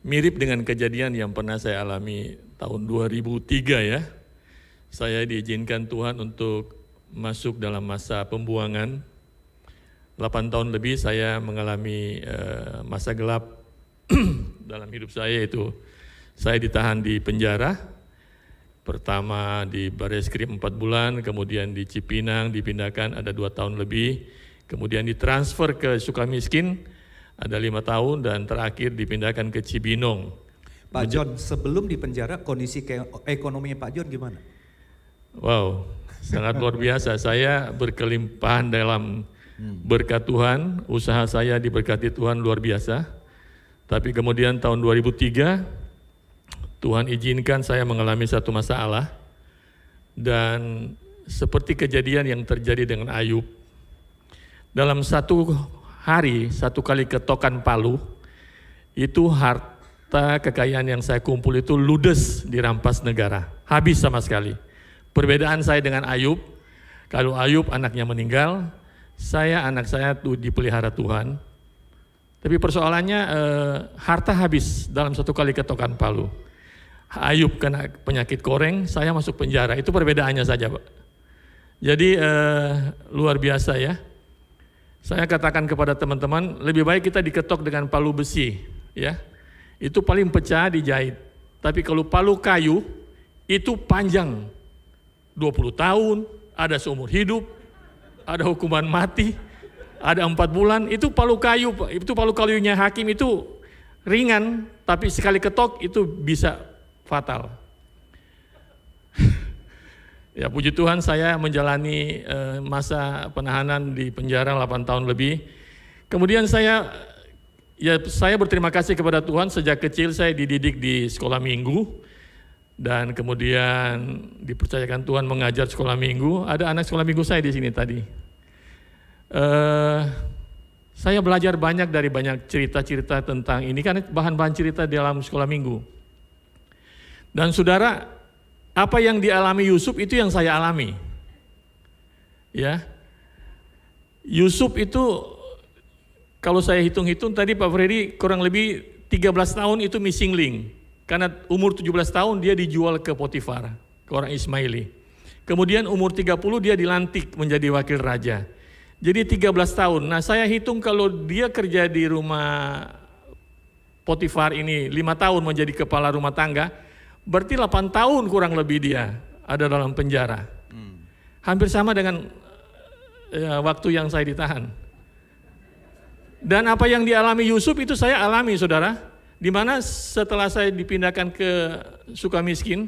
mirip dengan kejadian yang pernah saya alami tahun 2003 ya. Saya diizinkan Tuhan untuk masuk dalam masa pembuangan. 8 tahun lebih saya mengalami masa gelap dalam hidup saya, itu saya ditahan di penjara. Pertama di Bareskrim 4 bulan, kemudian di Cipinang dipindahkan ada 2 tahun lebih, kemudian ditransfer ke Sukamiskin ada 5 tahun, dan terakhir dipindahkan ke Cibinong. Pak John, sebelum di penjara kondisi ekonominya Pak John gimana? Wow, sangat luar biasa. Saya berkelimpahan dalam berkat Tuhan, usaha saya diberkati Tuhan luar biasa. Tapi kemudian tahun 2003 Tuhan izinkan saya mengalami satu masalah, dan seperti kejadian yang terjadi dengan Ayub. Dalam satu hari, 1 kali ketokan palu, itu harta kekayaan yang saya kumpul itu ludes dirampas negara, habis sama sekali. Perbedaan saya dengan Ayub, kalau Ayub anaknya meninggal, anak saya tuh dipelihara Tuhan. Tapi persoalannya harta habis dalam 1 kali ketokan palu. Ayub kena penyakit koreng, saya masuk penjara. Itu perbedaannya saja Pak. Jadi luar biasa ya. Saya katakan kepada teman-teman, lebih baik kita diketok dengan palu besi ya. Itu paling pecah dijahit. Tapi kalau palu kayu itu panjang 20 tahun, ada seumur hidup, ada hukuman mati, ada 4 bulan. Itu palu kayu Pak. Itu palu kayunya hakim itu ringan, tapi sekali ketok itu bisa fatal. Ya puji Tuhan saya menjalani masa penahanan di penjara 8 tahun lebih. Kemudian saya berterima kasih kepada Tuhan, sejak kecil saya dididik di sekolah minggu. Dan kemudian dipercayakan Tuhan mengajar sekolah minggu. Ada anak sekolah minggu saya di sini tadi. Saya belajar banyak dari banyak cerita-cerita tentang ini, kan bahan-bahan cerita dalam sekolah minggu. Dan saudara, apa yang dialami Yusuf itu yang saya alami. Ya. Yusuf itu kalau saya hitung-hitung tadi Pak Freddy kurang lebih 13 tahun itu missing link. Karena umur 17 tahun dia dijual ke Potifar, ke orang Ismaili. Kemudian umur 30 dia dilantik menjadi wakil raja. Jadi 13 tahun. Nah saya hitung kalau dia kerja di rumah Potifar ini 5 tahun menjadi kepala rumah tangga, berarti 8 tahun kurang lebih dia ada dalam penjara. Hampir sama dengan waktu yang saya ditahan. Dan apa yang dialami Yusuf itu saya alami saudara. Di mana setelah saya dipindahkan ke Sukamiskin,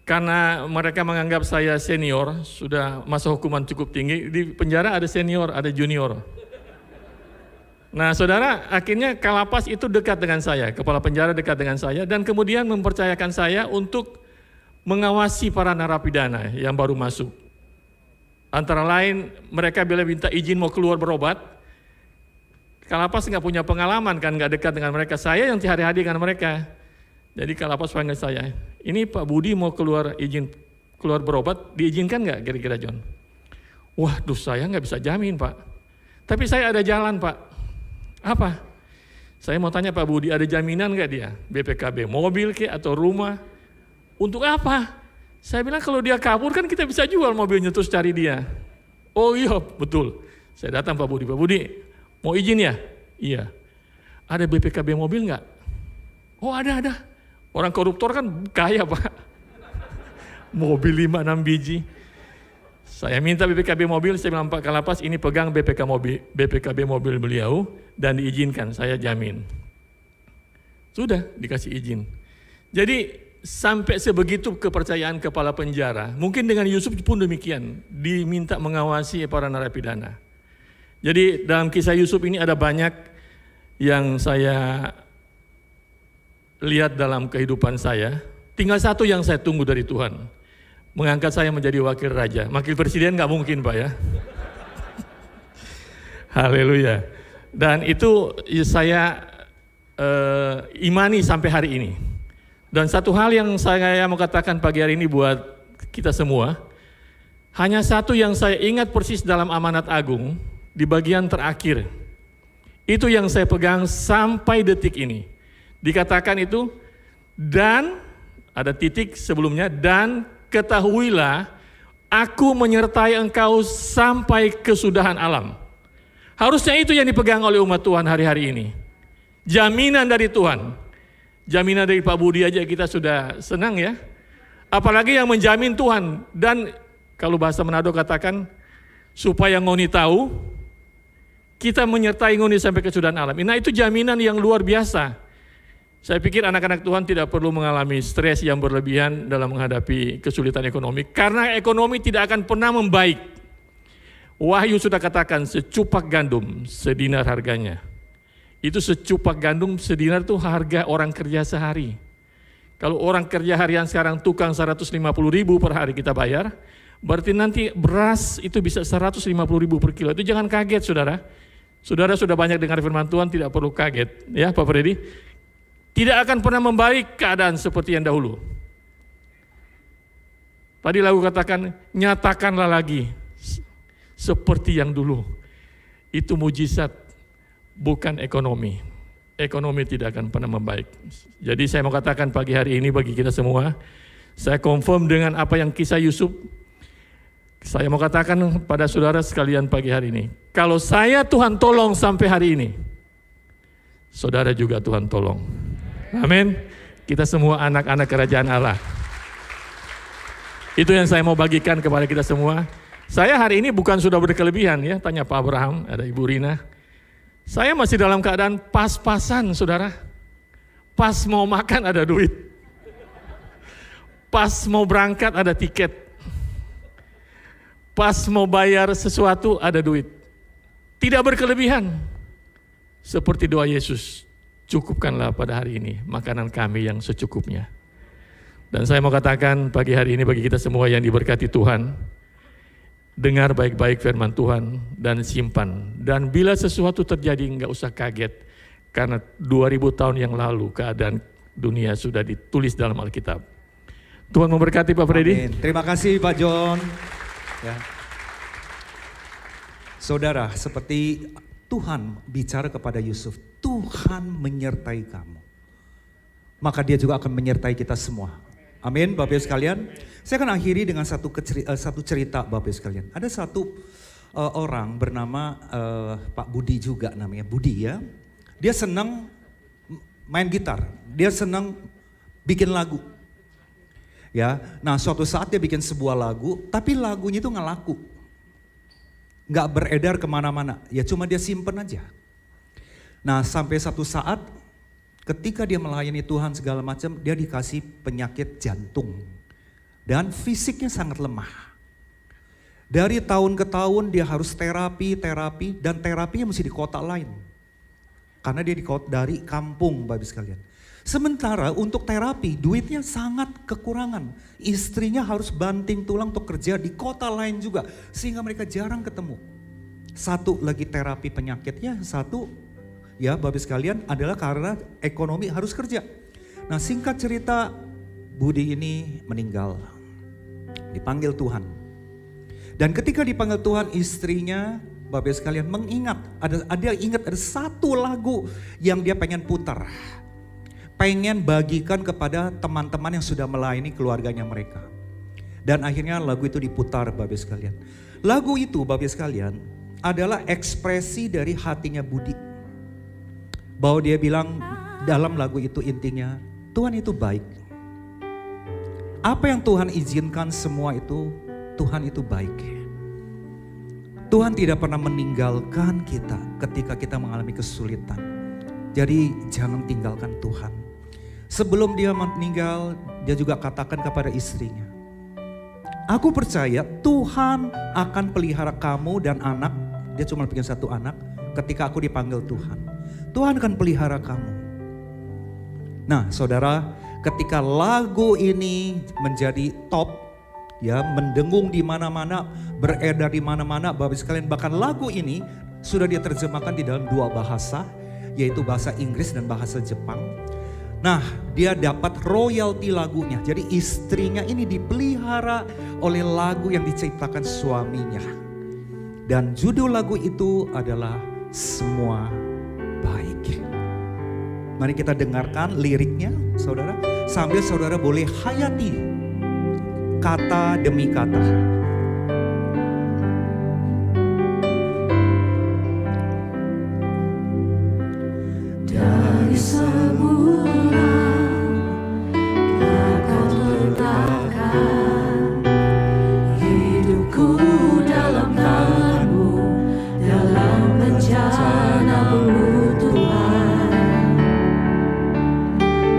karena mereka menganggap saya senior, sudah masa hukuman cukup tinggi, di penjara ada senior, ada junior. Nah saudara, akhirnya Kalapas itu dekat dengan saya, kepala penjara dekat dengan saya, dan kemudian mempercayakan saya untuk mengawasi para narapidana yang baru masuk. Antara lain, mereka bila minta izin mau keluar berobat, Kalapas nggak punya pengalaman kan, nggak dekat dengan mereka. Saya yang hari-hari dengan mereka. Jadi Kalapas panggil saya, ini Pak Budi mau izin keluar berobat, diizinkan nggak kira-kira John? Waduh, saya nggak bisa jamin Pak. Tapi saya ada jalan Pak. Apa? Saya mau tanya Pak Budi, ada jaminan nggak dia? BPKB mobil ke atau rumah? Untuk apa? Saya bilang kalau dia kabur kan kita bisa jual mobilnya terus cari dia. Oh iya betul. Saya datang Pak Budi, mau izin ya? Iya. Ada BPKB mobil nggak? Oh ada. Orang koruptor kan kaya Pak. Mobil 5-6 biji. Saya minta BPKB mobil, saya bilang Pak Kalapas ini pegang BPKB mobil beliau dan diizinkan, saya jamin. Sudah dikasih izin. Jadi sampai sebegitu kepercayaan kepala penjara. Mungkin dengan Yusuf pun demikian, diminta mengawasi para narapidana. Jadi dalam kisah Yusuf ini ada banyak yang saya lihat dalam kehidupan saya. Tinggal satu yang saya tunggu dari Tuhan, mengangkat saya menjadi wakil raja. Wakil presiden nggak mungkin Pak ya. Haleluya. Dan itu saya imani sampai hari ini. Dan satu hal yang saya mau katakan pagi hari ini buat kita semua, hanya satu yang saya ingat persis dalam amanat agung di bagian terakhir. Itu yang saya pegang sampai detik ini. Dikatakan itu, dan ada titik sebelumnya, dan ketahuilah aku menyertai engkau sampai kesudahan alam. Harusnya itu yang dipegang oleh umat Tuhan hari-hari ini. Jaminan dari Tuhan. Jaminan dari Pak Budi aja kita sudah senang ya. Apalagi yang menjamin Tuhan. Dan kalau bahasa Manado katakan, supaya ngoni tahu, kita menyertai ngoni sampai kesudahan alam. Nah itu jaminan yang luar biasa. Saya pikir anak-anak Tuhan tidak perlu mengalami stres yang berlebihan dalam menghadapi kesulitan ekonomi. Karena ekonomi tidak akan pernah membaik. Wahyu sudah katakan secupak gandum sedinar harganya. Itu secupak gandum sedinar itu harga orang kerja sehari. Kalau orang kerja harian sekarang tukang 150.000 per hari kita bayar, berarti nanti beras itu bisa 150.000 per kilo. Itu jangan kaget saudara. Saudara sudah banyak dengar firman Tuhan, tidak perlu kaget. Ya Pak Freddy. Tidak akan pernah membaik keadaan seperti yang dahulu. Tadi lagu katakan, nyatakanlah lagi seperti yang dulu. Itu mujizat, bukan ekonomi. Ekonomi tidak akan pernah membaik. Jadi saya mau katakan pagi hari ini bagi kita semua, saya confirm dengan apa yang kisah Yusuf. Saya mau katakan pada saudara sekalian pagi hari ini, kalau saya Tuhan tolong sampai hari ini, saudara juga Tuhan tolong. Amin. Kita semua anak-anak kerajaan Allah. Itu yang saya mau bagikan kepada kita semua. Saya hari ini bukan sudah berkelebihan ya, tanya Pak Abraham, ada Ibu Rina. Saya masih dalam keadaan pas-pasan saudara. Pas mau makan ada duit. Pas mau berangkat ada tiket. Pas mau bayar sesuatu ada duit. Tidak berkelebihan. Seperti doa Yesus. Cukupkanlah pada hari ini makanan kami yang secukupnya. Dan saya mau katakan pagi hari ini bagi kita semua yang diberkati Tuhan, dengar baik-baik firman Tuhan dan simpan. Dan bila sesuatu terjadi enggak usah kaget, karena 2000 tahun yang lalu keadaan dunia sudah ditulis dalam Alkitab. Tuhan memberkati Pak Freddy. Amin. Terima kasih Pak John. Ya. Saudara, seperti Tuhan bicara kepada Yusuf, Tuhan menyertai kamu. Maka dia juga akan menyertai kita semua. Amin Bapak Ibu sekalian. Saya akan akhiri dengan satu cerita Bapak Ibu sekalian. Ada satu orang bernama Pak Budi juga namanya, Budi ya. Dia senang main gitar, dia senang bikin lagu. Ya, nah suatu saat dia bikin sebuah lagu, tapi lagunya itu nggak laku. Nggak beredar kemana-mana, ya cuma dia simpen aja. Nah sampai satu saat ketika dia melayani Tuhan segala macam, dia dikasih penyakit jantung. dan fisiknya sangat lemah. Dari tahun ke tahun dia harus terapi, dan terapinya mesti di kota lain. Karena dia dari kampung, Bapak sekalian. Sementara untuk terapi duitnya sangat kekurangan. Istrinya harus banting tulang untuk kerja di kota lain juga. Sehingga mereka jarang ketemu. Satu lagi terapi penyakitnya, satu ya Bapak sekalian adalah karena ekonomi harus kerja. Nah singkat cerita Budi ini meninggal. Dipanggil Tuhan. Dan ketika dipanggil Tuhan istrinya Bapak sekalian mengingat, ada satu lagu yang dia pengen putar. Pengen bagikan kepada teman-teman yang sudah melayani keluarganya mereka. Dan akhirnya lagu itu diputar Bapak sekalian. Lagu itu Bapak sekalian adalah ekspresi dari hatinya Budi. Bahwa dia bilang dalam lagu itu intinya Tuhan itu baik. Apa yang Tuhan izinkan semua itu Tuhan itu baik. Tuhan tidak pernah meninggalkan kita ketika kita mengalami kesulitan. Jadi jangan tinggalkan Tuhan. Sebelum dia meninggal, dia juga katakan kepada istrinya, aku percaya Tuhan akan pelihara kamu dan anak. Dia cuma punya satu anak. Ketika aku dipanggil Tuhan, Tuhan akan pelihara kamu. Nah saudara, ketika lagu ini menjadi top, ya mendengung di mana-mana, beredar di mana-mana, Bapak sekalian, bahkan lagu ini sudah diterjemahkan di dalam 2 bahasa, yaitu bahasa Inggris dan bahasa Jepang. Nah, dia dapat royalti lagunya. Jadi istrinya ini dipelihara oleh lagu yang diciptakan suaminya. Dan judul lagu itu adalah Semua Baik. Mari kita dengarkan liriknya, saudara, sambil saudara boleh hayati kata demi kata. Dari semula Kau letakkan hidupku dalam tangan-Mu, dalam rencana-Mu Tuhan.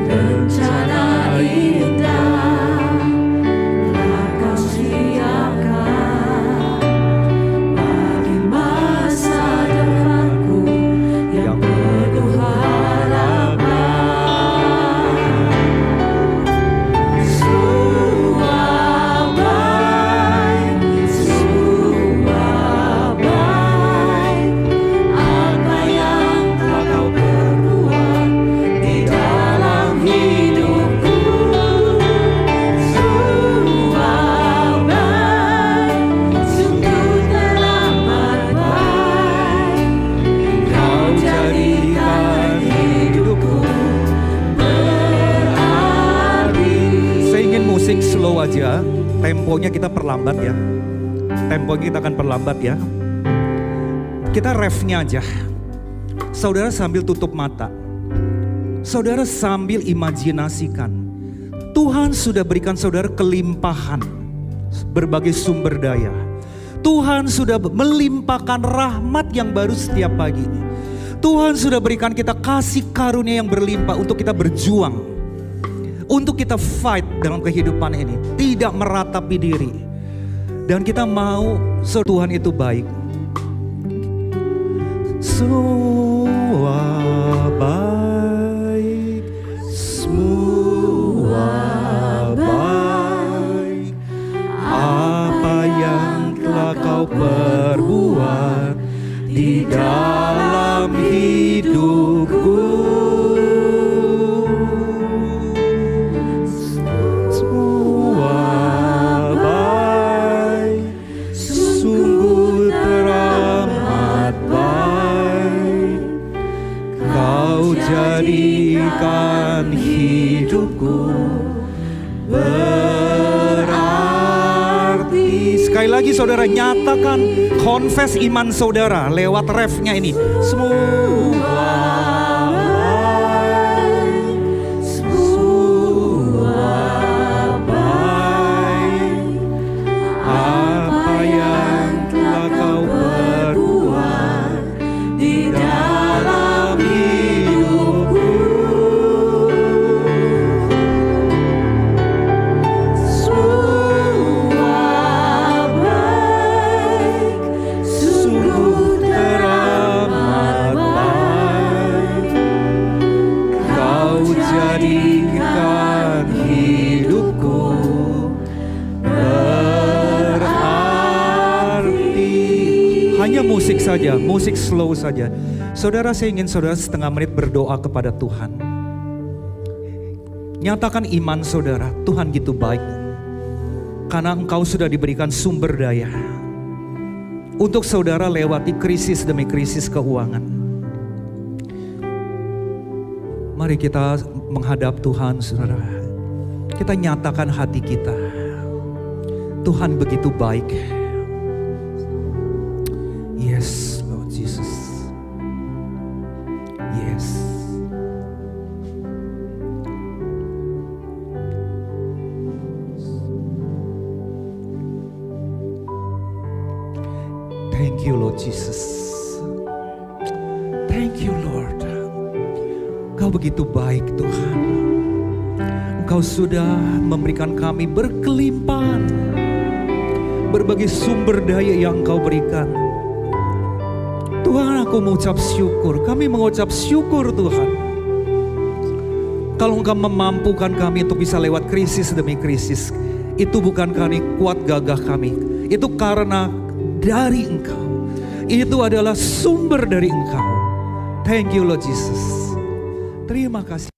Rencana indah Kau siapkan bagi masa depanku yang penuh harapan. Semua baik, apa yang telah Kau perbuat di dalam hidupku. Semua baik, sungguh teramat baik. Kau jadikan hidupku berarti. Saya ingin musik slow aja, temponya kita perlambat ya. Temponya kita akan perlambat ya. Kita refnya aja. Saudara sambil tutup mata. Saudara sambil imajinasikan. Tuhan sudah berikan saudara kelimpahan berbagai sumber daya. Tuhan sudah melimpahkan rahmat yang baru setiap pagi. Tuhan sudah berikan kita kasih karunia yang berlimpah untuk kita berjuang. Untuk kita fight dalam kehidupan ini. Tidak meratapi diri. Dan kita mau Tuhan itu baik. Semua baik. Semua baik. Apa yang telah Kau perbuat di dalam hidupku. Semua baik, sungguh teramat baik. Kau jadikan hidupku berarti. Sekali lagi saudara nyatakan, confess iman saudara lewat refnya ini. Semua baik, apa yang telah Kau perbuat di dalam hidupku. Semua Hanya musik saja, musik slow saja. Saudara, saya ingin saudara setengah menit berdoa kepada Tuhan. Nyatakan iman saudara, Tuhan gitu baik. Karena engkau sudah diberikan sumber daya untuk saudara lewati krisis demi krisis keuangan. Mari kita menghadap Tuhan, saudara. Kita nyatakan hati kita. Tuhan begitu baik. Yes, Lord Jesus. Yes. Thank you, Lord Jesus. Thank you, Lord. Engkau begitu baik, Tuhan. Engkau sudah memberikan kami berkelimpahan berbagai sumber daya yang Engkau berikan. Tuhan, aku mengucap syukur. Kami mengucap syukur, Tuhan. Kalau Engkau memampukan kami untuk bisa lewat krisis demi krisis, itu bukan kami kuat gagah kami. Itu karena dari Engkau. Itu adalah sumber dari Engkau. Thank you, Lord Jesus. Terima kasih.